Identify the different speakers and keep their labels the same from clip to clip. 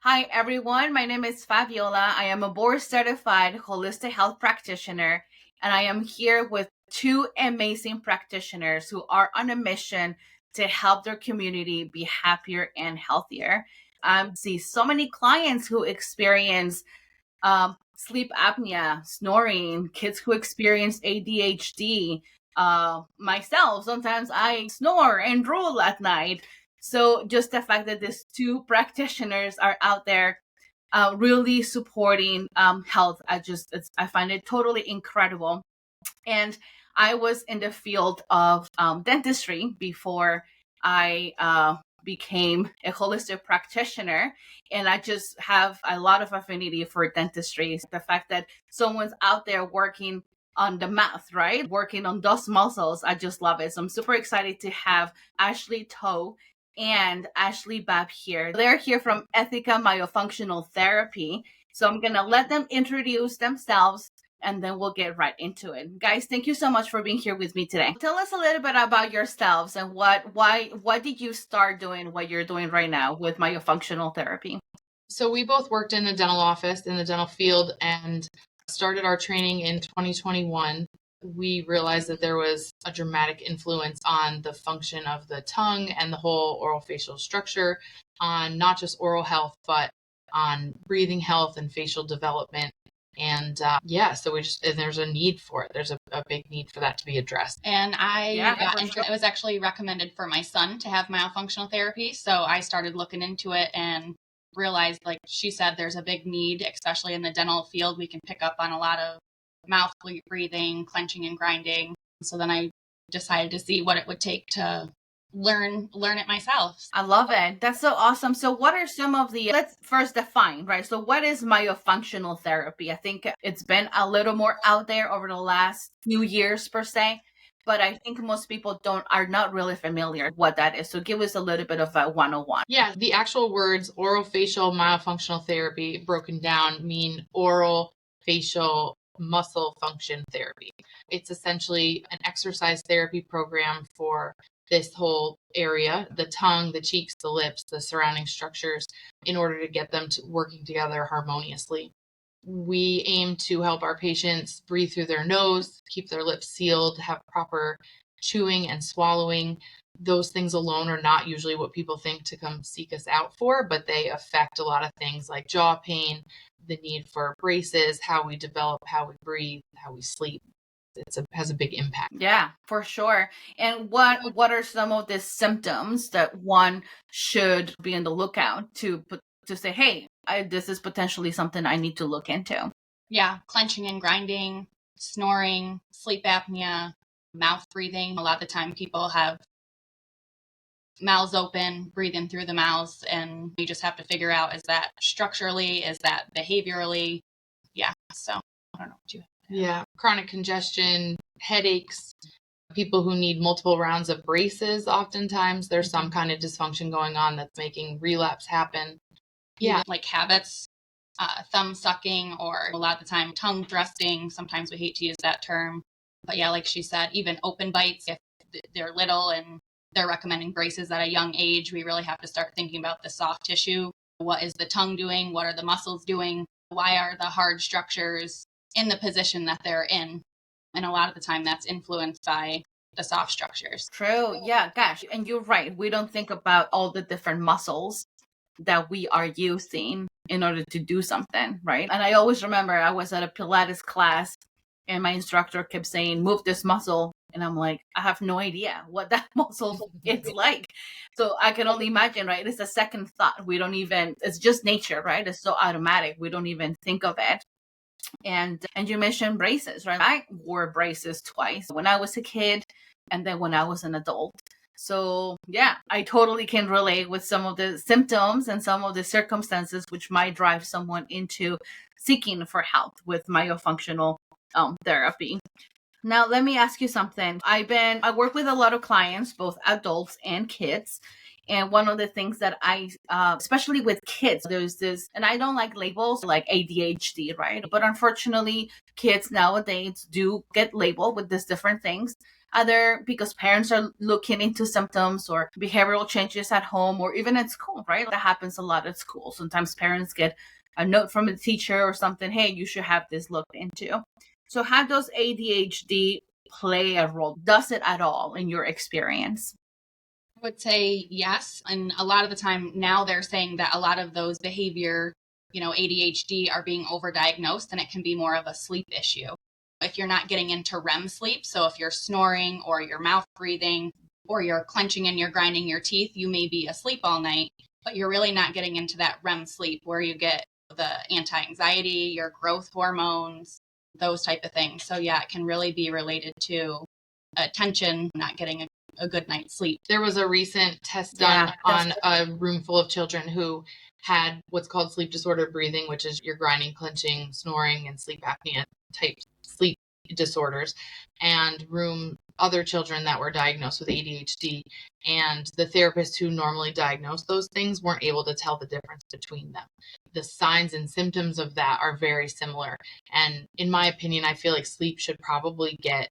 Speaker 1: Hi, everyone. My name is Fabiola. I am a board certified holistic health practitioner, and I am here with two amazing practitioners who are on a mission to help their community be happier and healthier. I see so many clients who experience sleep apnea, snoring, kids who experience ADHD. Myself, sometimes I snore and drool at night. So just the fact that these two practitioners are out there really supporting health, I find it totally incredible. And I was in the field of dentistry before I became a holistic practitioner. And I just have a lot of affinity for dentistry. The fact that someone's out there working on the mouth, right? Working on those muscles. I just love it. So I'm super excited to have Ashley Toth and Ashley Babb here. They're here from Ithaca Myofunctional Therapy. So I'm going to let them introduce themselves and then we'll get right into it. Guys, thank you so much for being here with me today. Tell us a little bit about yourselves and what did you start doing what you're doing right now with myofunctional therapy?
Speaker 2: So we both worked in the dental office, in the dental field, and started our training in 2021. We realized that there was a dramatic influence on the function of the tongue and the whole oral facial structure on not just oral health, but on breathing health and facial development. And so there's a need for it. There's a big need for that to be addressed.
Speaker 3: And it was actually recommended for my son to have myofunctional therapy. So I started looking into it and realized, like she said, there's a big need, especially in the dental field. We can pick up on a lot of mouth breathing, clenching and grinding. So then I decided to see what it would take to learn it myself.
Speaker 1: I love it. That's so awesome. So what are some of let's first define, right? So what is myofunctional therapy? I think it's been a little more out there over the last few years per se, but I think most people are not really familiar what that is. So give us a little bit of a 101.
Speaker 2: Yeah, the actual words orofacial myofunctional therapy broken down mean oral facial muscle function therapy. It's essentially an exercise therapy program for this whole area, the tongue, the cheeks, the lips, the surrounding structures, in order to get them to working together harmoniously. We aim to help our patients breathe through their nose, keep their lips sealed, have proper chewing and swallowing. Those things alone are not usually what people think to come seek us out for, but they affect a lot of things like jaw pain, the need for braces, how we develop, how we breathe, how we sleep. It has a big impact.
Speaker 1: Yeah, for sure. And what are some of the symptoms that one should be on the lookout to say, hey, this is potentially something I need to look into?
Speaker 3: Yeah, clenching and grinding, snoring, sleep apnea, mouth breathing. A lot of the time people have mouths open, breathing through the mouths, and you just have to figure out, is that structurally, is that behaviorally? Yeah, so I don't know what you have.
Speaker 2: Yeah, chronic congestion, headaches, people who need multiple rounds of braces. Oftentimes there's some kind of dysfunction going on that's making relapse happen.
Speaker 3: Yeah, like habits, thumb sucking, or a lot of the time tongue thrusting. Sometimes we hate to use that term, but yeah, like she said, even open bites. If they're little and they're recommending braces at a young age, we really have to start thinking about the soft tissue. What is the tongue doing? What are the muscles doing? Why are the hard structures in the position that they're in? And a lot of the time that's influenced by the soft structures.
Speaker 1: True. Yeah, gosh. And you're right. We don't think about all the different muscles that we are using in order to do something, right? And I always remember I was at a Pilates class and my instructor kept saying, move this muscle. And I'm like, I have no idea what that muscle is like. So I can only imagine, right? It's a second thought. It's just nature, right? It's so automatic. We don't even think of it. And you mentioned braces, right? I wore braces twice when I was a kid and then when I was an adult. So yeah, I totally can relate with some of the symptoms and some of the circumstances which might drive someone into seeking for help with myofunctional therapy. Now, let me ask you something. I work with a lot of clients, both adults and kids. And one of the things that especially with kids, there's this, and I don't like labels like ADHD, right? But unfortunately, kids nowadays do get labeled with these different things. Other, because parents are looking into symptoms or behavioral changes at home or even at school, right? That happens a lot at school. Sometimes parents get a note from a teacher or something, hey, you should have this looked into. So how does ADHD play a role? Does it at all in your experience?
Speaker 3: I would say yes. And a lot of the time now they're saying that a lot of those behavior, ADHD are being overdiagnosed, and it can be more of a sleep issue. If you're not getting into REM sleep, so if you're snoring or you're mouth breathing or you're clenching and you're grinding your teeth, you may be asleep all night, but you're really not getting into that REM sleep where you get the anti-anxiety, your growth hormones, those type of things. So yeah, it can really be related to attention, not getting a good night's sleep.
Speaker 2: There was a recent test done on a room full of children who had what's called sleep disordered breathing, which is your grinding, clenching, snoring, and sleep apnea type sleep disorders, and other children that were diagnosed with ADHD. And the therapists who normally diagnose those things weren't able to tell the difference between them. The signs and symptoms of that are very similar. And in my opinion, I feel like sleep should probably get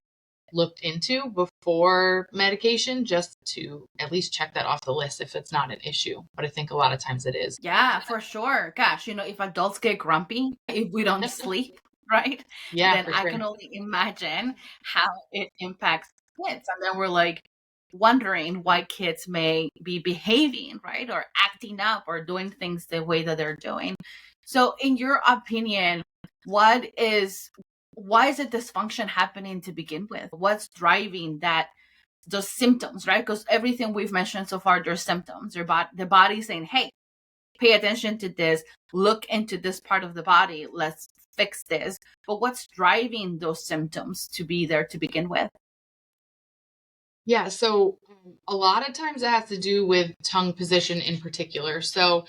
Speaker 2: looked into before medication, just to at least check that off the list if it's not an issue. But I think a lot of times it is.
Speaker 1: Yeah, for sure. Gosh, if adults get grumpy if we don't sleep, right?
Speaker 2: Yeah,
Speaker 1: then I can only imagine how it impacts kids. And then we're like wondering why kids may be behaving, right? Or acting up or doing things the way that they're doing. So in your opinion, why is it dysfunction happening to begin with? What's driving those symptoms, right? Because everything we've mentioned so far, there's symptoms. The body saying, hey, pay attention to this, look into this part of the body, let's fix this. But what's driving those symptoms to be there to begin with?
Speaker 2: Yeah, so a lot of times it has to do with tongue position in particular. So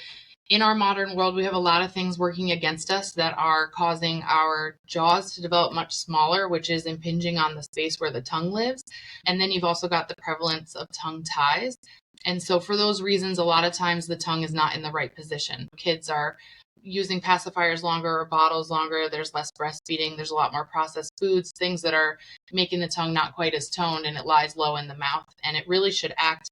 Speaker 2: in our modern world, we have a lot of things working against us that are causing our jaws to develop much smaller, which is impinging on the space where the tongue lives. And then you've also got the prevalence of tongue ties. And so for those reasons, a lot of times the tongue is not in the right position. Kids are using pacifiers longer or bottles longer. There's less breastfeeding. There's a lot more processed foods, things that are making the tongue not quite as toned, and it lies low in the mouth. And it really should act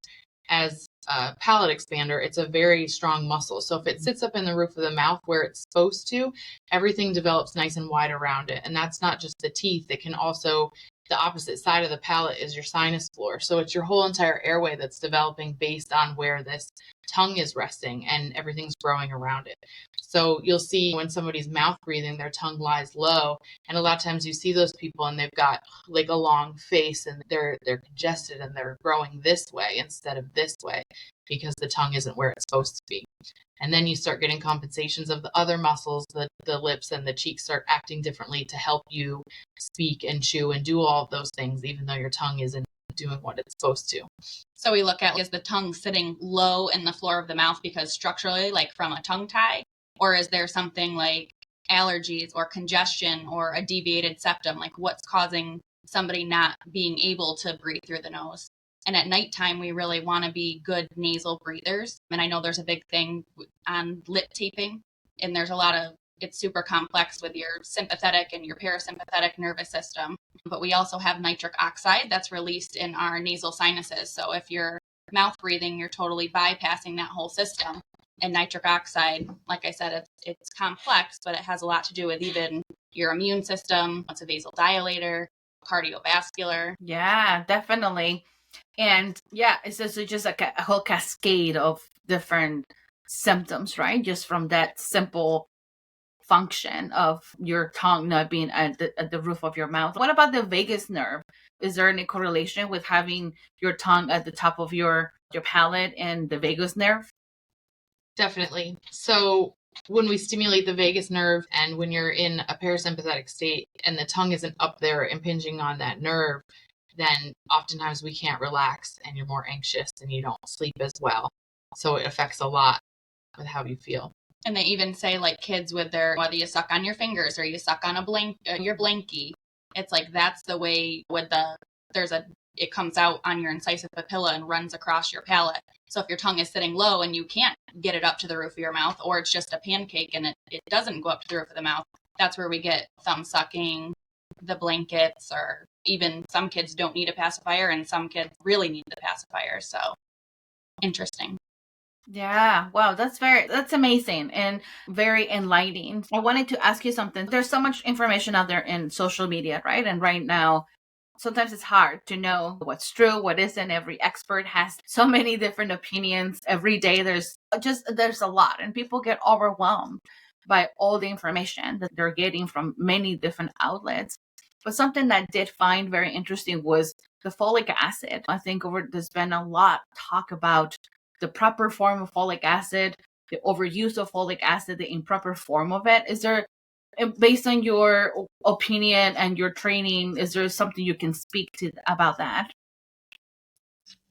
Speaker 2: as a palate expander. It's a very strong muscle. So if it sits up in the roof of the mouth where it's supposed to, everything develops nice and wide around it. And that's not just the teeth. It can also, the opposite side of the palate is your sinus floor. So it's your whole entire airway that's developing based on where this tongue is resting, and everything's growing around it. So you'll see when somebody's mouth breathing, their tongue lies low. And a lot of times you see those people and they've got like a long face and they're congested and they're growing this way instead of this way because the tongue isn't where it's supposed to be. And then you start getting compensations of the other muscles, the lips and the cheeks start acting differently to help you speak and chew and do all of those things, even though your tongue isn't doing what it's supposed to.
Speaker 3: So we look at, is the tongue sitting low in the floor of the mouth because structurally, like from a tongue tie, or is there something like allergies or congestion or a deviated septum? Like what's causing somebody not being able to breathe through the nose? And at nighttime, we really want to be good nasal breathers. And I know there's a big thing on lip taping, and there's a lot of, it's super complex with your sympathetic and your parasympathetic nervous system. But we also have nitric oxide that's released in our nasal sinuses. So if you're mouth breathing, you're totally bypassing that whole system. And nitric oxide, like I said, it's complex, but it has a lot to do with even your immune system. It's a vasodilator, cardiovascular.
Speaker 1: Yeah, definitely. And yeah, it's just like a whole cascade of different symptoms, right? Just from that simple function of your tongue not being at the roof of your mouth. What about the vagus nerve? Is there any correlation with having your tongue at the top of your palate and the vagus nerve?
Speaker 2: Definitely. So when we stimulate the vagus nerve and when you're in a parasympathetic state and the tongue isn't up there impinging on that nerve, then oftentimes we can't relax and you're more anxious and you don't sleep as well. So it affects a lot with how you feel.
Speaker 3: And they even say like kids with whether you suck on your fingers or you suck on your blankie, it's like that's the way with it comes out on your incisive papilla and runs across your palate. So if your tongue is sitting low and you can't get it up to the roof of your mouth, or it's just a pancake and it doesn't go up to the roof of the mouth, that's where we get thumb sucking, the blankets, or even some kids don't need a pacifier and some kids really need the pacifier. So interesting.
Speaker 1: Yeah. Wow. That's amazing and very enlightening. I wanted to ask you something. There's so much information out there in social media, right? And right now, sometimes it's hard to know what's true, what isn't. Every expert has so many different opinions. Every day there's a lot, and people get overwhelmed by all the information that they're getting from many different outlets. But something that I did find very interesting was the folic acid. I think there's been a lot talk about the proper form of folic acid, the overuse of folic acid, the improper form of it. Is there, based on your opinion and your training, is there something you can speak to about that?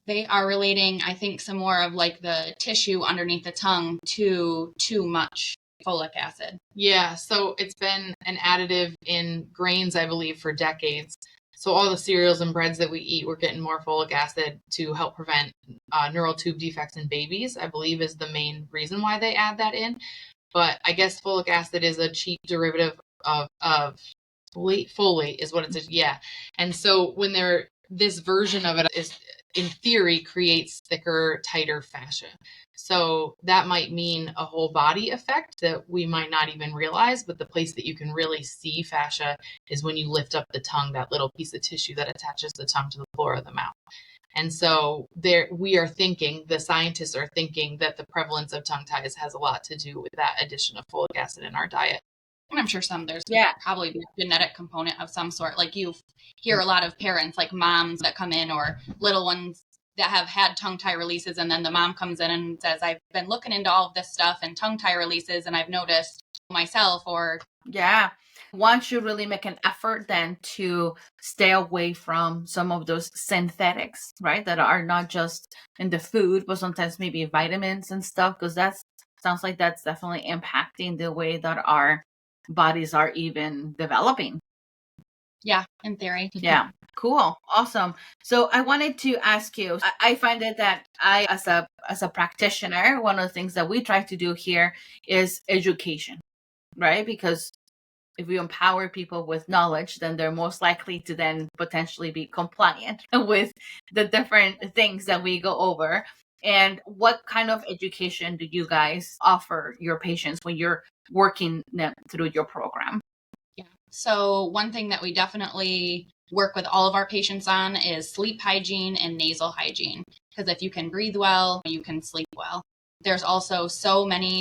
Speaker 3: They are relating, I think, some more of like the tissue underneath the tongue to too much folic acid.
Speaker 2: Yeah, so it's been an additive in grains, I believe, for decades. So all the cereals and breads that we eat, we're getting more folic acid to help prevent neural tube defects in babies, I believe is the main reason why they add that in. But I guess folic acid is a cheap derivative of folate is what it says. Yeah. And so when this version of it is, in theory, creates thicker, tighter fascia. So that might mean a whole body effect that we might not even realize, but the place that you can really see fascia is when you lift up the tongue, that little piece of tissue that attaches the tongue to the floor of the mouth. And so the scientists are thinking that the prevalence of tongue ties has a lot to do with that addition of folic acid in our diet.
Speaker 3: And I'm sure there's probably a genetic component of some sort. Like you hear a lot of parents, like moms that come in or little ones that have had tongue tie releases. And then the mom comes in and says, I've been looking into all of this stuff and tongue tie releases, and I've noticed myself or.
Speaker 1: Yeah. One should really make an effort then to stay away from some of those synthetics, right? That are not just in the food, but sometimes maybe vitamins and stuff, because sounds like that's definitely impacting the way that our bodies are even developing.
Speaker 3: Yeah, in theory.
Speaker 1: Yeah. Cool. Awesome. So I wanted to ask you, I find it that as a practitioner, one of the things that we try to do here is education, right? Because if we empower people with knowledge, then they're most likely to then potentially be compliant with the different things that we go over. And what kind of education do you guys offer your patients when you're working them through your program?
Speaker 3: Yeah. So one thing that we definitely work with all of our patients on is sleep hygiene and nasal hygiene. Because if you can breathe well, you can sleep well. There's also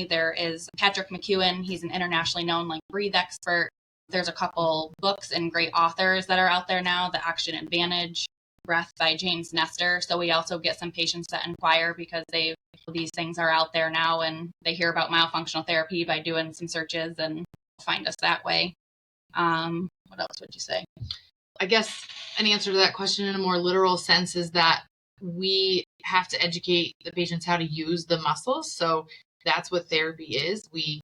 Speaker 3: there is Patrick McEwen. He's an internationally known breathe expert. There's a couple books and great authors that are out there now. The Action Advantage, Breath by James Nestor. So we also get some patients that inquire because these things are out there now and they hear about myofunctional therapy by doing some searches and find us that way. What else would you say?
Speaker 2: I guess an answer to that question in a more literal sense is that we have to educate the patients how to use the muscles. So that's what therapy is. We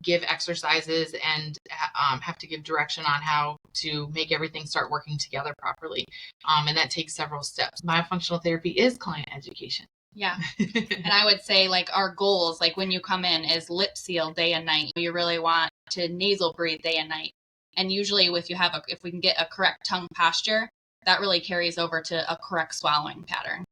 Speaker 2: give exercises and have to give direction on how to make everything start working together properly. And that takes several steps. Myofunctional therapy is client education.
Speaker 3: Yeah. And I would say our goals, when you come in, is lip seal day and night. You really want to nasal breathe day and night. And usually if we can get a correct tongue posture, that really carries over to a correct swallowing pattern.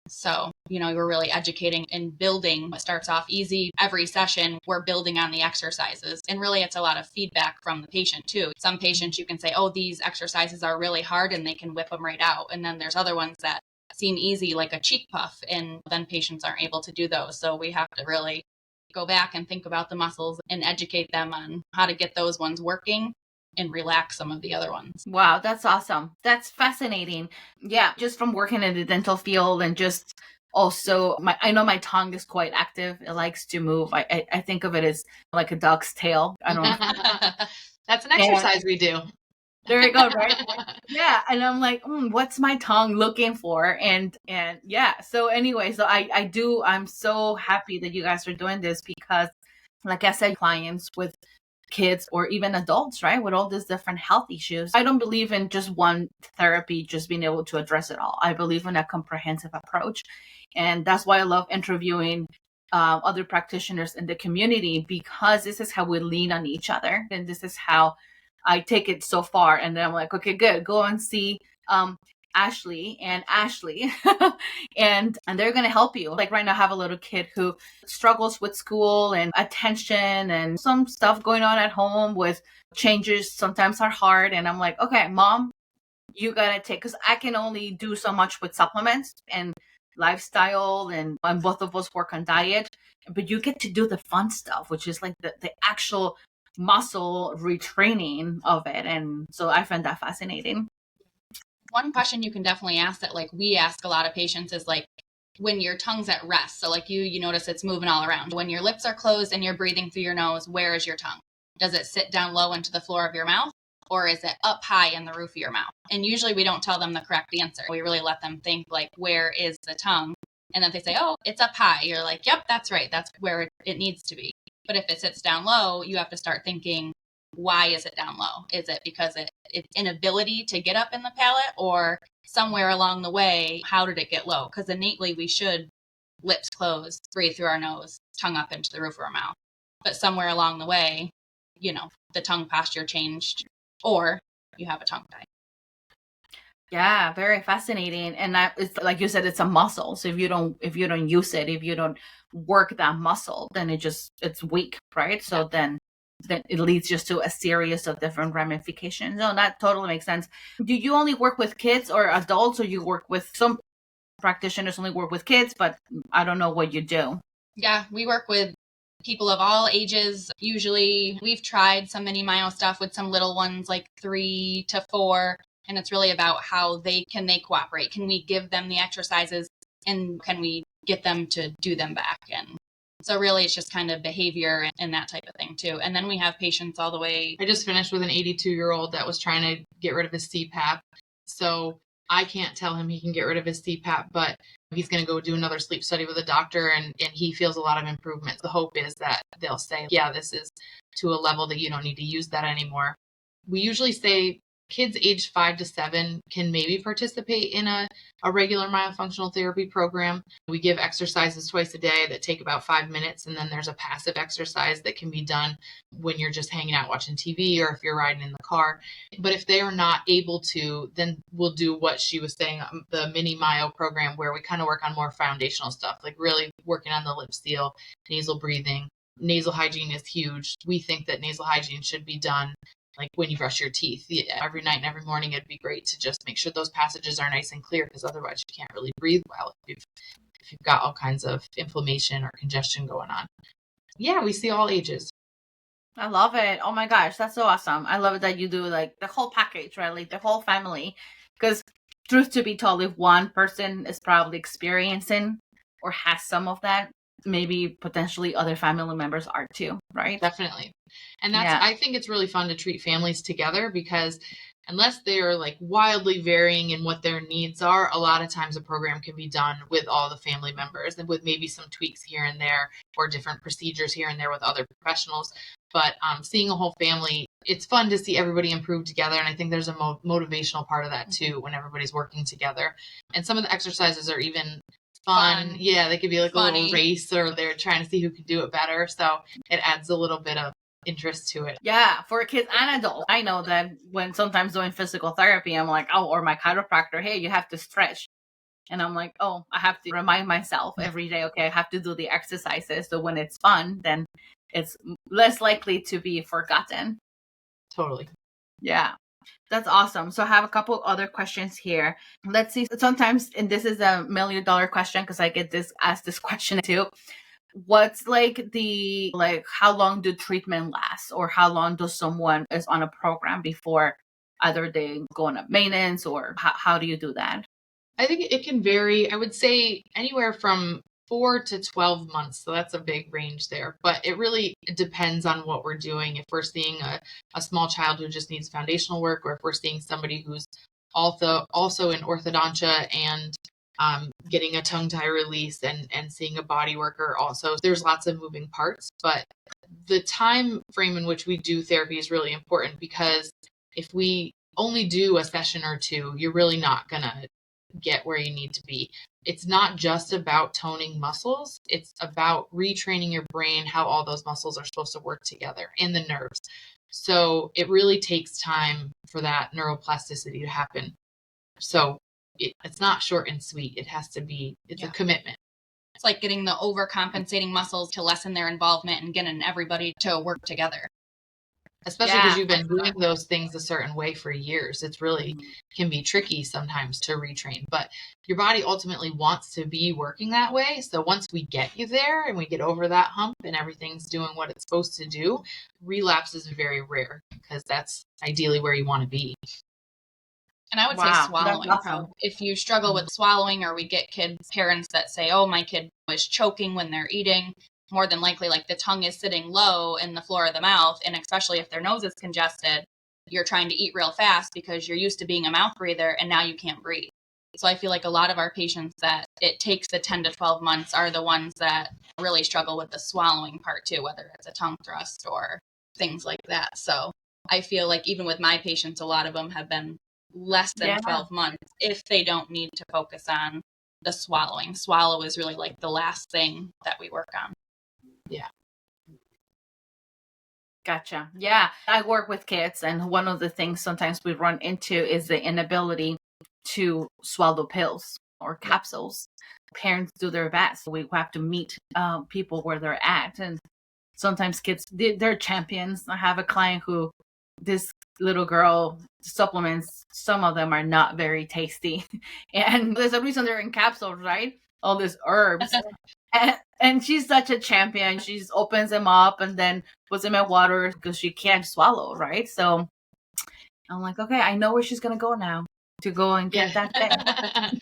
Speaker 3: So, we're really educating and building. It starts off easy. Every session, we're building on the exercises. And really, it's a lot of feedback from the patient, too. Some patients, you can say, oh, these exercises are really hard, and they can whip them right out. And then there's other ones that seem easy, like a cheek puff, and then patients aren't able to do those. So we have to really go back and think about the muscles and educate them on how to get those ones working and relax some of the other ones.
Speaker 1: Wow, that's awesome. That's fascinating. Yeah, just from working in the dental field and just also I know my tongue is quite active. It likes to move. I think of it as like a dog's tail. I don't know.
Speaker 2: That's an exercise we do.
Speaker 1: There you go, right? Yeah. And I'm like, what's my tongue looking for? And yeah. So anyway, I'm so happy that you guys are doing this because, like I said, clients with kids or even adults, right, with all these different health issues. I don't believe in just one therapy just being able to address it all. I believe in a comprehensive approach. And that's why I love interviewing other practitioners in the community, because this is how we lean on each other. And this is how I take it so far, and then I'm like, okay, good, go and see Ashley, and they're gonna help you. Like right now I have a little kid who struggles with school and attention and some stuff going on at home with changes sometimes are hard, and I'm like, okay, mom, you gotta take, because I can only do so much with supplements and lifestyle, and both of us work on diet, but you get to do the fun stuff, which is like the actual muscle retraining of it. And so I find that fascinating.
Speaker 3: One question you can definitely ask that like we ask a lot of patients is like, when your tongue's at rest, so like you notice it's moving all around. When your lips are closed and you're breathing through your nose, where is your tongue? Does it sit down low into the floor of your mouth, or is it up high in the roof of your mouth? And usually we don't tell them the correct answer. We really let them think like, where is the tongue? And then if they say, oh, it's up high, you're like, yep, that's right. That's where it needs to be. But if it sits down low, you have to start thinking, why is it down low? Is it because it's inability to get up in the palate, or somewhere along the way, how did it get low? Because innately we should lips closed, breathe through our nose, tongue up into the roof of our mouth. But somewhere along the way, the tongue posture changed, or you have a tongue tie.
Speaker 1: Yeah, very fascinating. And that is, like you said, it's a muscle. So if you don't use it, if you don't work that muscle, then it's weak, right? So then it leads just to a series of different ramifications. No, that totally makes sense. Do you only work with kids or adults, or you work with some practitioners only work with kids, but I don't know what you do?
Speaker 3: Yeah, we work with people of all ages. Usually we've tried some mini myo stuff with some little ones like 3 to 4. And it's really about how they cooperate. Can we give them the exercises, and can we get them to do them back? And so really it's just kind of behavior and that type of thing too. And then we have patients all the way.
Speaker 2: I just finished with an 82-year-old that was trying to get rid of his CPAP. So I can't tell him he can get rid of his CPAP, but he's going to go do another sleep study with a doctor, and he feels a lot of improvement. The hope is that they'll say, yeah, this is to a level that you don't need to use that anymore. We usually say kids aged 5 to 7 can maybe participate in a regular myofunctional therapy program. We give exercises twice a day that take about 5 minutes, and then there's a passive exercise that can be done when you're just hanging out watching TV or if you're riding in the car. But if they are not able to, then we'll do what she was saying, the mini myo program, where we kind of work on more foundational stuff, like really working on the lip seal, nasal breathing. Nasal hygiene is huge. We think that nasal hygiene should be done like when you brush your teeth every night and every morning. It'd be great to just make sure those passages are nice and clear, because otherwise you can't really breathe well if you've got all kinds of inflammation or congestion going on. Yeah, we see all ages.
Speaker 1: I love it. Oh my gosh, that's so awesome. I love it that you do like the whole package, right? Like the whole family. Because truth to be told, if one person is probably experiencing or has some of that, maybe potentially other family members are too, right?
Speaker 2: Definitely. And I think it's really fun to treat families together, because unless they're like wildly varying in what their needs are, a lot of times a program can be done with all the family members and with maybe some tweaks here and there or different procedures here and there with other professionals. But seeing a whole family, it's fun to see everybody improve together. And I think there's a motivational part of that too, when everybody's working together. And some of the exercises are even fun. Yeah, they could be like funny. A little race, or they're trying to see who can do it better. So it adds a little bit of interest to it.
Speaker 1: Yeah, for kids and adults. I know that when sometimes doing physical therapy, I'm like, oh, or my chiropractor, hey, you have to stretch. And I'm like, oh, I have to remind myself every day, okay, I have to do the exercises. So when it's fun, then it's less likely to be forgotten.
Speaker 2: Totally.
Speaker 1: Yeah. That's awesome. So I have a couple other questions here. Let's see. Sometimes, and this is $1 million question because I get asked this question too. What's like how long do treatment last, or how long does someone is on a program before either they go on a maintenance, or how do you do that?
Speaker 2: I think it can vary. I would say anywhere from 4 to 12 months. So that's a big range there, but it really depends on what we're doing. If we're seeing a small child who just needs foundational work, or if we're seeing somebody who's also in orthodontia and getting a tongue tie release and seeing a body worker also. There's lots of moving parts, but the time frame in which we do therapy is really important, because if we only do a session or two, you're really not going to get where you need to be. it's not just about toning muscles. It's about retraining your brain how all those muscles are supposed to work together and the nerves. So it really takes time for that neuroplasticity to happen. So it's not short and sweet. It has to be, it's a commitment.
Speaker 3: It's like getting the overcompensating muscles to lessen their involvement and getting everybody to work together.
Speaker 2: Especially because you've been doing those things a certain way for years. It's really can be tricky sometimes to retrain, but your body ultimately wants to be working that way. So once we get you there and we get over that hump and everything's doing what it's supposed to do, relapse is very rare because that's ideally where you want to be.
Speaker 3: And I would say swallowing. Awesome. If you struggle with swallowing, or we get parents that say, oh, my kid was choking when they're eating, more than likely, like, the tongue is sitting low in the floor of the mouth. And especially if their nose is congested, you're trying to eat real fast because you're used to being a mouth breather and now you can't breathe. So I feel like a lot of our patients that it takes the 10 to 12 months are the ones that really struggle with the swallowing part too, whether it's a tongue thrust or things like that. So I feel like even with my patients, a lot of them have been less than 12 months if they don't need to focus on the swallowing. Swallow is really like the last thing that we work on.
Speaker 2: Yeah.
Speaker 1: Gotcha. Yeah. I work with kids, and one of the things sometimes we run into is the inability to swallow pills or capsules. Parents do their best. We have to meet people where they're at. And sometimes kids, they're champions. I have a client who, this little girl, supplements, some of them are not very tasty. And there's a reason they're in capsules, right? All these herbs. And she's such a champion. She just opens them up and then puts them in water because she can't swallow, right? So I'm like, okay, I know where she's going to go now to go and get that thing.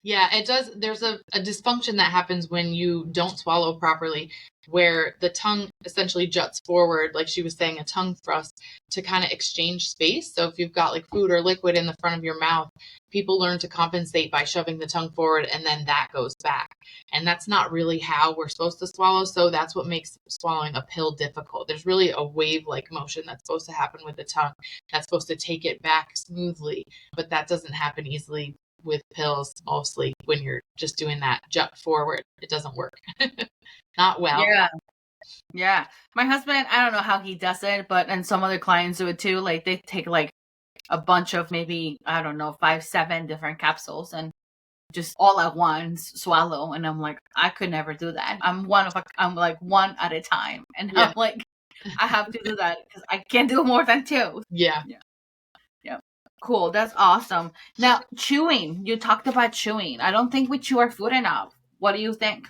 Speaker 2: Yeah, it does. There's a dysfunction that happens when you don't swallow properly, where the tongue essentially juts forward, like she was saying, a tongue thrust to kind of exchange space. So if you've got like food or liquid in the front of your mouth, people learn to compensate by shoving the tongue forward, and then that goes back. And that's not really how we're supposed to swallow. So that's what makes swallowing a pill difficult. There's really a wave-like motion that's supposed to happen with the tongue that's supposed to take it back smoothly, but that doesn't happen easily with pills. Mostly when you're just doing that jut forward, it doesn't work. Not well.
Speaker 1: Yeah. My husband, I don't know how he does it, but and some other clients do it too. Like they take like a bunch of maybe, I don't know, 5-7 different capsules and just all at once swallow. And I'm like, I could never do that. I'm like one at a time. And I'm like, I have to do that because I can't do more than 2.
Speaker 2: Yeah.
Speaker 1: Cool. That's awesome. Now, chewing. You talked about chewing. I don't think we chew our food enough. What do you think?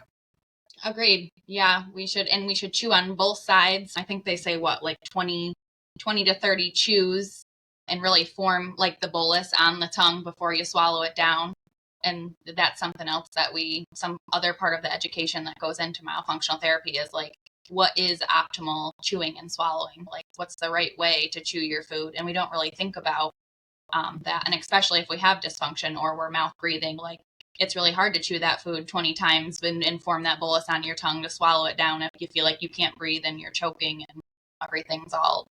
Speaker 3: Agreed. Yeah, we should. And we should chew on both sides. I think they say like 20 to 30 chews and really form like the bolus on the tongue before you swallow it down. And that's something else that some other part of the education that goes into myofunctional therapy is like, what is optimal chewing and swallowing? Like, what's the right way to chew your food? And we don't really think about that. And especially if we have dysfunction or we're mouth breathing, like it's really hard to chew that food 20 times and form that bolus on your tongue to swallow it down if you feel like you can't breathe and you're choking and everything's all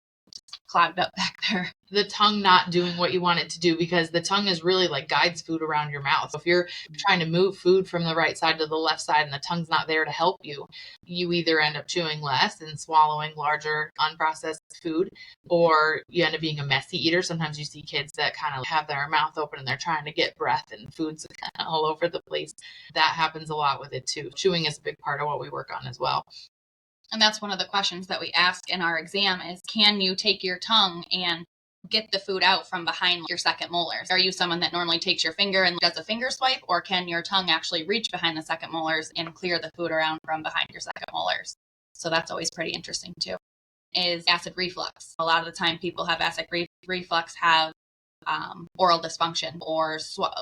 Speaker 3: clogged up back there.
Speaker 2: The tongue not doing what you want it to do, because the tongue is really like guides food around your mouth. If you're trying to move food from the right side to the left side and the tongue's not there to help you, you either end up chewing less and swallowing larger unprocessed food, or you end up being a messy eater. Sometimes you see kids that kind of have their mouth open and they're trying to get breath and food's kind of all over the place. That happens a lot with it too. Chewing is a big part of what we work on as well.
Speaker 3: And that's one of the questions that we ask in our exam is, can you take your tongue and get the food out from behind your second molars? Are you someone that normally takes your finger and does a finger swipe, or can your tongue actually reach behind the second molars and clear the food around from behind your second molars? So that's always pretty interesting too. Is acid reflux. A lot of the time people have acid reflux have oral dysfunction or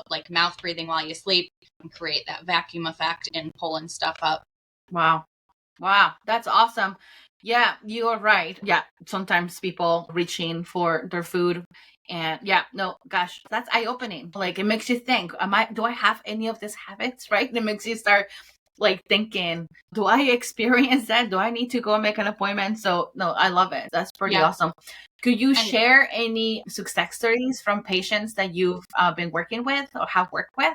Speaker 3: like mouth breathing while you sleep and create that vacuum effect and pulling stuff up.
Speaker 1: Wow, that's awesome. Yeah, you are right. Yeah, sometimes people reaching for their food, and gosh, that's eye-opening. Like it makes you think, do I have any of these habits, right? It makes you start like thinking, do I experience that? Do I need to go and make an appointment? So no, I love it. That's pretty awesome. Could you share any success stories from patients that you've been working with or have worked with?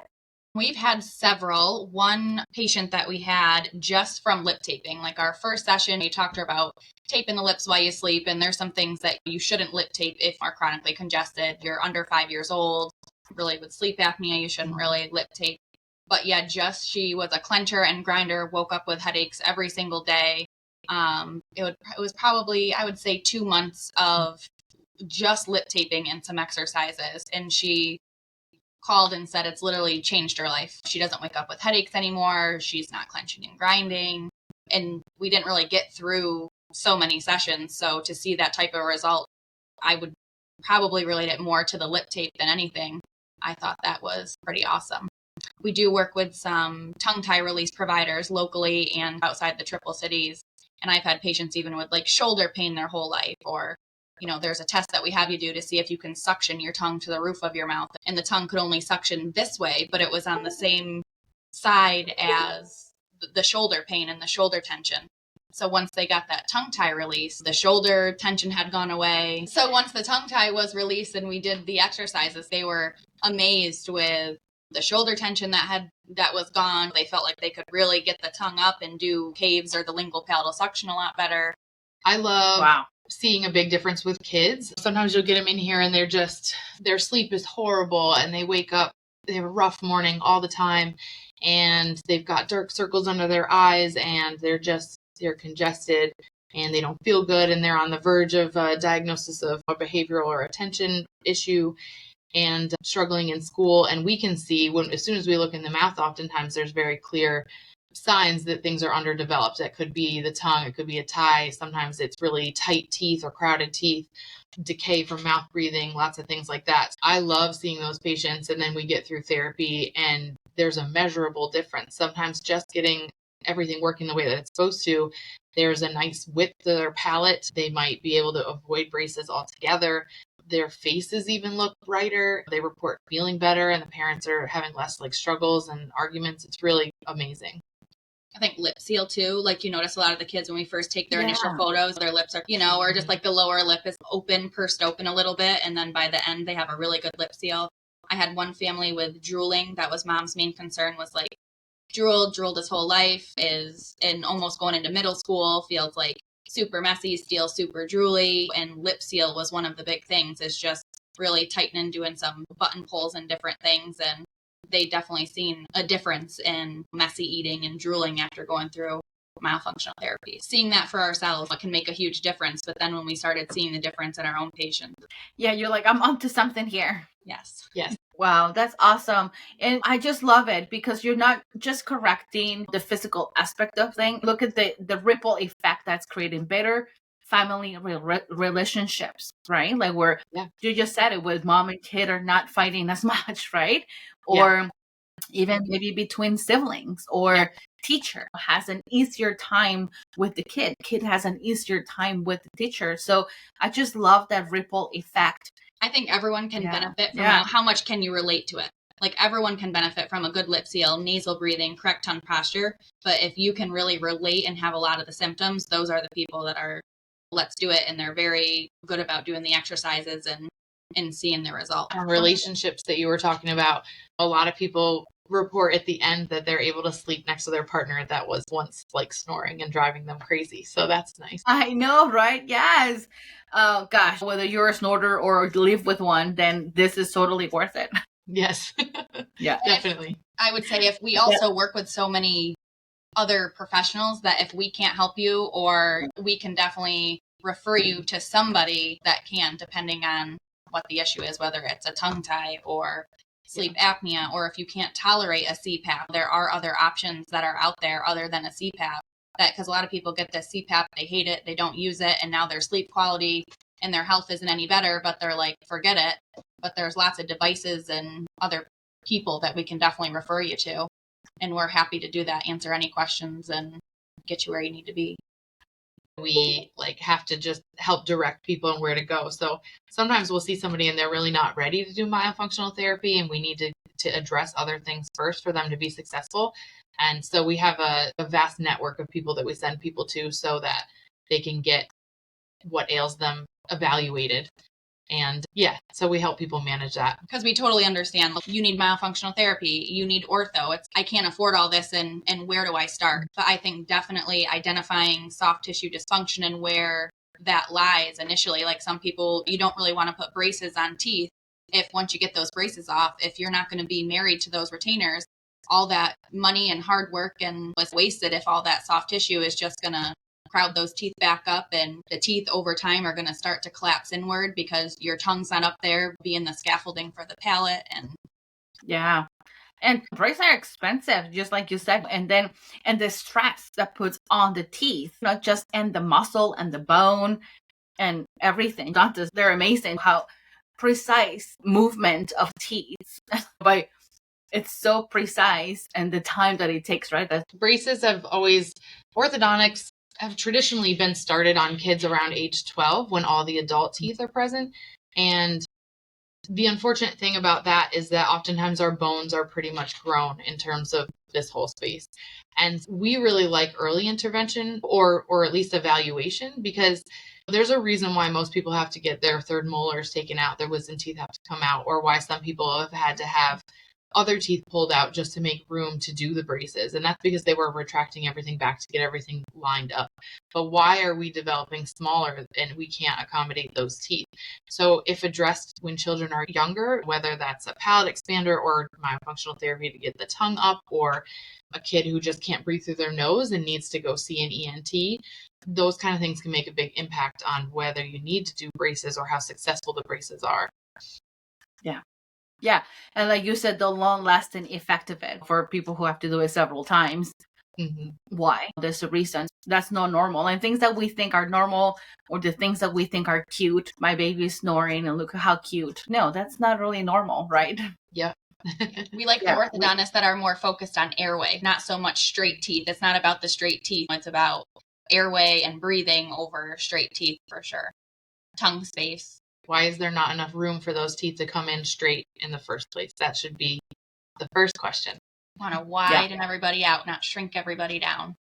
Speaker 3: We've had several. One patient that we had just from lip taping, like our first session, we talked to her about taping the lips while you sleep. And there's some things that you shouldn't lip tape if you are chronically congested. You're under 5 years old, really with sleep apnea, you shouldn't really lip tape. But yeah, she was a clencher and grinder, woke up with headaches every single day. It was probably, I would say, 2 months of just lip taping and some exercises. And she called and said it's literally changed her life. She doesn't wake up with headaches anymore. She's not clenching and grinding. And we didn't really get through so many sessions. So to see that type of result, I would probably relate it more to the lip tape than anything. I thought that was pretty awesome. We do work with some tongue tie release providers locally and outside the Triple Cities. And I've had patients even with like shoulder pain their whole life, or there's a test that we have you do to see if you can suction your tongue to the roof of your mouth. And the tongue could only suction this way, but it was on the same side as the shoulder pain and the shoulder tension. So once they got that tongue tie release, the shoulder tension had gone away. So once the tongue tie was released and we did the exercises, they were amazed with the shoulder tension that was gone. They felt like they could really get the tongue up and do caves or the lingual palatal suction a lot better.
Speaker 2: I love seeing a big difference with kids. Sometimes you'll get them in here and their sleep is horrible and they wake up, they have a rough morning all the time and they've got dark circles under their eyes and they're congested and they don't feel good and they're on the verge of a diagnosis of a behavioral or attention issue and struggling in school. And we can see as soon as we look in the mouth, oftentimes there's very clear signs that things are underdeveloped. That could be the tongue, it could be a tie. Sometimes it's really tight teeth or crowded teeth, decay from mouth breathing, lots of things like that. I love seeing those patients, and then we get through therapy and there's a measurable difference. Sometimes just getting everything working the way that it's supposed to, there's a nice width to their palate. They might be able to avoid braces altogether. Their faces even look brighter. They report feeling better and the parents are having less struggles and arguments. It's really amazing.
Speaker 3: I think lip seal too. Like you notice a lot of the kids when we first take their initial photos, their lips are, or just like the lower lip is pursed open a little bit. And then by the end, they have a really good lip seal. I had one family with drooling. That was mom's main concern, was like drooled his whole life, is in almost going into middle school, feels like super messy, still super drooly. And lip seal was one of the big things, is just really tightening, doing some button pulls and different things. And they definitely seen a difference in messy eating and drooling after going through myofunctional therapy. Seeing that for ourselves can make a huge difference. But then when we started seeing the difference in our own patients.
Speaker 1: Yeah, you're like, I'm onto something here.
Speaker 3: Yes.
Speaker 1: Wow, that's awesome. And I just love it because you're not just correcting the physical aspect of things. Look at the ripple effect that's creating better family relationships, right? Like where you just said it, with mom and kid are not fighting as much, right? Or even maybe between siblings, or teacher has an easier time with the kid has an easier time with the teacher. So I just love that ripple effect.
Speaker 3: I think everyone can benefit from how much can you relate to it. Like everyone can benefit from a good lip seal, nasal breathing, correct tongue posture. But if you can really relate and have a lot of the symptoms, those are the people that are, let's do it. And they're very good about doing the exercises and seeing the result.
Speaker 2: Relationships that you were talking about, a lot of people report at the end that they're able to sleep next to their partner that was once snoring and driving them crazy. So that's nice.
Speaker 1: I know, right? Yes. Oh gosh, whether you're a snorter or live with one, then this is totally worth it.
Speaker 2: Yes.
Speaker 1: Yeah,
Speaker 2: definitely.
Speaker 3: I would say if we also work with so many other professionals, that if we can't help you, or we can definitely refer you to somebody that can, depending on what the issue is, whether it's a tongue tie or sleep apnea, or if you can't tolerate a CPAP, there are other options that are out there other than a CPAP. Because a lot of people get this CPAP, they hate it, they don't use it, and now their sleep quality and their health isn't any better, but they're like, forget it. But there's lots of devices and other people that we can definitely refer you to. And we're happy to do that, answer any questions and get you where you need to be.
Speaker 2: We have to just help direct people on where to go. So sometimes we'll see somebody and they're really not ready to do myofunctional therapy, and we need to address other things first for them to be successful. And so we have a vast network of people that we send people to so that they can get what ails them evaluated. And yeah, so we help people manage that.
Speaker 3: Because we totally understand, look, you need myofunctional therapy, you need ortho. I can't afford all this, and where do I start? But I think definitely identifying soft tissue dysfunction and where that lies initially. Like some people, you don't really want to put braces on teeth. If once you get those braces off, if you're not going to be married to those retainers, all that money and hard work and was wasted if all that soft tissue is just going to crowd those teeth back up, and the teeth over time are going to start to collapse inward because your tongue's not up there being the scaffolding for the palate. And
Speaker 1: yeah. And braces are expensive, just like you said. And the stress that puts on the teeth, not just in the muscle and the bone and everything. Doctors, they're amazing how precise movement of teeth by it's so precise, and the time that it takes, right?
Speaker 2: Braces orthodontics have traditionally been started on kids around age 12 when all the adult teeth are present. And the unfortunate thing about that is that oftentimes our bones are pretty much grown in terms of this whole space. And we really like early intervention or at least evaluation, because there's a reason why most people have to get their third molars taken out, their wisdom teeth have to come out, or why some people have had to have other teeth pulled out just to make room to do the braces. And that's because they were retracting everything back to get everything lined up. But why are we developing smaller and we can't accommodate those teeth? So if addressed when children are younger, whether that's a palate expander or myofunctional therapy to get the tongue up, or a kid who just can't breathe through their nose and needs to go see an ENT, those kind of things can make a big impact on whether you need to do braces or how successful the braces are.
Speaker 1: Yeah. Yeah. And like you said, the long lasting effect of it for people who have to do it several times.
Speaker 2: Mm-hmm.
Speaker 1: Why? There's a reason. That's not normal. And things that we think are normal, or the things that we think are cute, my baby's snoring and look how cute. No, that's not really normal, right?
Speaker 2: Yeah.
Speaker 3: We like the orthodontists that are more focused on airway, not so much straight teeth. It's not about the straight teeth. It's about airway and breathing over straight teeth for sure. Tongue space.
Speaker 2: Why is there not enough room for those teeth to come in straight in the first place? That should be the first question.
Speaker 3: Want to widen everybody out, not shrink everybody down.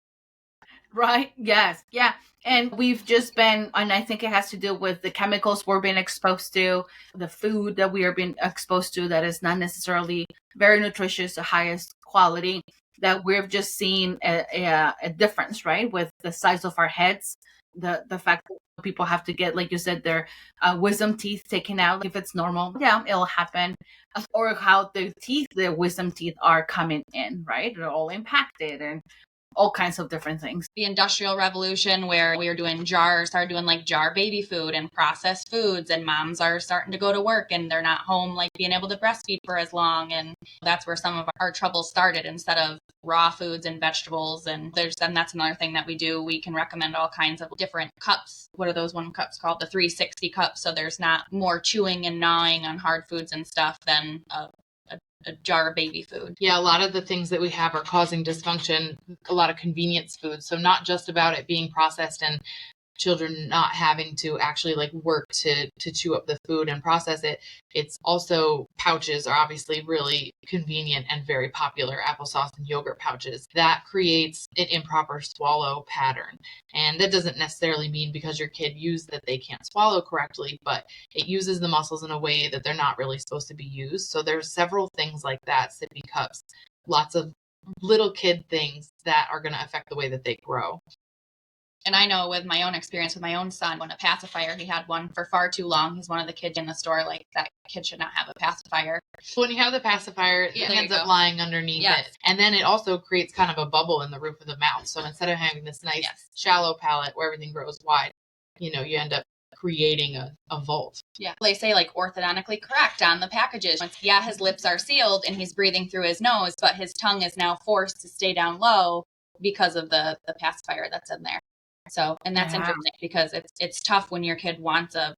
Speaker 1: Right. Yes. Yeah. And we've just been, and I think it has to do with the chemicals we're being exposed to, the food that we are being exposed to that is not necessarily very nutritious, the highest quality, that we've just seen a difference, right? With the size of our heads, the fact that people have to get, like you said, their wisdom teeth taken out. If it's normal, yeah, it'll happen. Or how the wisdom teeth are coming in, right? They're all impacted and all kinds of different things.
Speaker 3: The Industrial Revolution, where we were doing started doing like jar baby food and processed foods, and moms are starting to go to work and they're not home, like being able to breastfeed for as long. And that's where some of our trouble started, instead of raw foods and vegetables. And that's another thing that we do. We can recommend all kinds of different cups. What are those cups called? The 360 cups. So there's not more chewing and gnawing on hard foods and stuff than a jar of baby food.
Speaker 2: Yeah, a lot of the things that we have are causing dysfunction, a lot of convenience food. So not just about it being processed and children not having to actually like work to chew up the food and process it. It's also pouches are obviously really convenient and very popular, applesauce and yogurt pouches. That creates an improper swallow pattern. And that doesn't necessarily mean because your kid used that they can't swallow correctly, but it uses the muscles in a way that they're not really supposed to be used. So there's several things like that, sippy cups, lots of little kid things that are going to affect the way that they grow.
Speaker 3: And I know with my own experience with my own son, when a pacifier, he had one for far too long. He's one of the kids in the store, like, that kid should not have a pacifier.
Speaker 2: When you have the pacifier, it ends up lying underneath it. And then it also creates kind of a bubble in the roof of the mouth. So instead of having this nice shallow palate where everything grows wide, you end up creating a vault.
Speaker 3: Yeah. They say like orthodontically correct on the packages. His lips are sealed and he's breathing through his nose, but his tongue is now forced to stay down low because of the pacifier that's in there. So, and that's interesting because it's tough when your kid wants a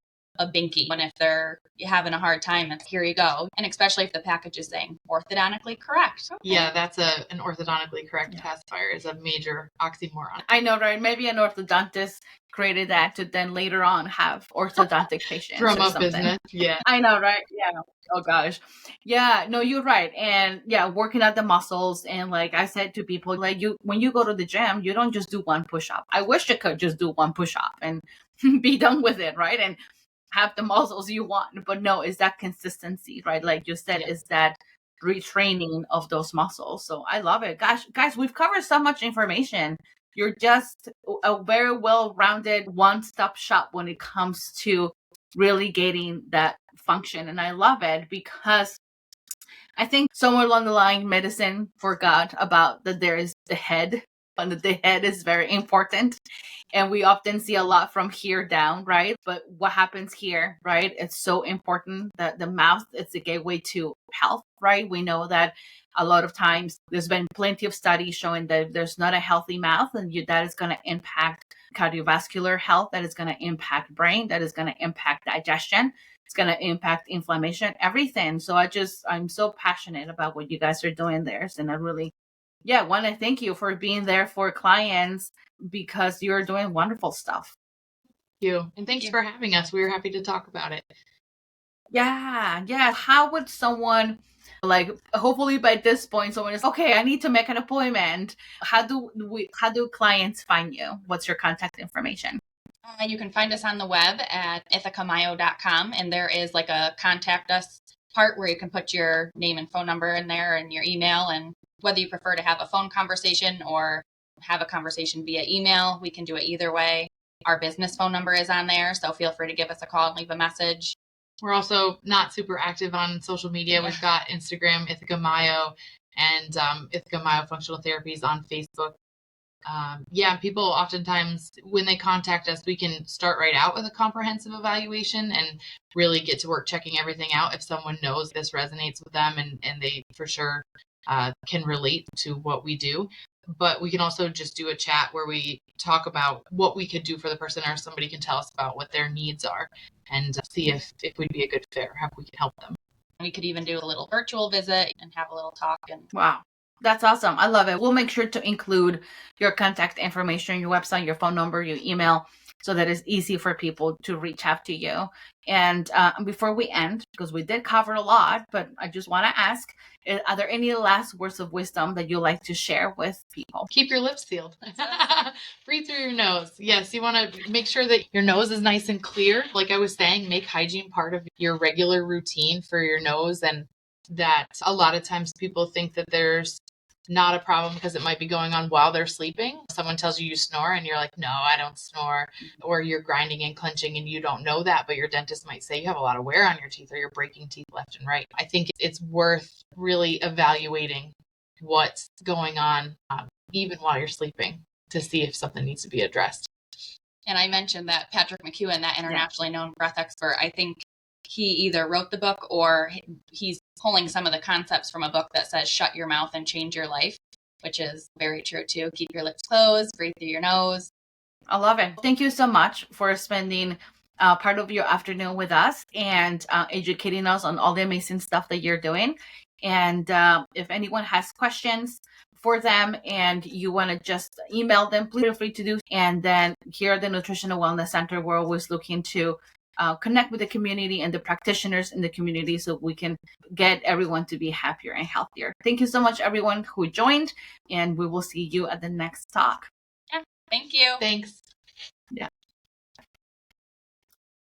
Speaker 3: binky, and if they're having a hard time, and here you go. And especially if the package is saying orthodontically correct. Okay.
Speaker 2: Yeah, that's an orthodontically correct pacifier is a major oxymoron.
Speaker 1: I know, right? Maybe an orthodontist created that to then later on have orthodontic patients.
Speaker 2: Drum up business. Yeah.
Speaker 1: I know, right? Yeah. Oh gosh. Yeah, no, you're right. And working out the muscles. And like I said to people, like when you go to the gym, you don't just do one push-up. I wish I could just do one push-up and be done with it, right? And have the muscles you want. But no, it's that consistency, right? Like you said, is that retraining of those muscles. So I love it. Gosh, guys, we've covered so much information. You're just a very well-rounded one-stop shop when it comes to really getting that function. And I love it because I think somewhere along the line, medicine forgot about that there is the head, and that the head is very important. And we often see a lot from here down, right? But what happens here, right? It's so important that the mouth is the gateway to health, right? We know that a lot of times there's been plenty of studies showing that there's not a healthy mouth, and that is going to impact cardiovascular health, that is going to impact brain, that is going to impact digestion. It's going to impact inflammation, everything. So I'm so passionate about what you guys are doing there. And I really, want to thank you for being there for clients, because you're doing wonderful stuff.
Speaker 2: Thank you. And thanks for having us. We were happy to talk about it.
Speaker 1: Yeah. How would someone, like, hopefully by this point, someone is, okay, I need to make an appointment. How do clients find you? What's your contact information?
Speaker 3: You can find us on the web at ithacamyo.com, and there is like a contact us part where you can put your name and phone number in there and your email, and whether you prefer to have a phone conversation or have a conversation via email, we can do it either way. Our business phone number is on there, so feel free to give us a call and leave a message.
Speaker 2: We're also not super active on social media. We've got Instagram, Ithaca Myo, and Ithaca Myofunctional Therapy is on Facebook. People oftentimes, when they contact us, we can start right out with a comprehensive evaluation and really get to work checking everything out if someone knows this resonates with them and they for sure can relate to what we do. But we can also just do a chat where we talk about what we could do for the person, or somebody can tell us about what their needs are and see if we'd be a good fit or how we can help them.
Speaker 3: We could even do a little virtual visit and have a little talk.
Speaker 1: Wow. That's awesome. I love it. We'll make sure to include your contact information, your website, your phone number, your email, so that it's easy for people to reach out to you. And before we end, because we did cover a lot, but I just want to ask, are there any last words of wisdom that you like to share with people?
Speaker 2: Keep your lips sealed. Breathe through your nose. Yes, you want to make sure that your nose is nice and clear. Like I was saying, make hygiene part of your regular routine for your nose. And that a lot of times people think that there's not a problem because it might be going on while they're sleeping. Someone tells you snore and you're like, no, I don't snore. Or you're grinding and clenching and you don't know that, but your dentist might say you have a lot of wear on your teeth or you're breaking teeth left and right. I think it's worth really evaluating what's going on even while you're sleeping to see if something needs to be addressed.
Speaker 3: And I mentioned that Patrick McEwen, that internationally known breath expert, I think he either wrote the book or he's pulling some of the concepts from a book that says shut your mouth and change your life, which is very true too. Keep your lips closed, breathe through your nose.
Speaker 1: I love it. Thank you so much for spending part of your afternoon with us and educating us on all the amazing stuff that you're doing. And if anyone has questions for them and you want to just email them, please feel free to do. And then here at the Nutrition and Wellness Center, we're always looking to connect with the community and the practitioners in the community so we can get everyone to be happier and healthier. Thank you so much, everyone who joined, and we will see you at the next talk.
Speaker 3: Yeah, thank you.
Speaker 2: Thanks.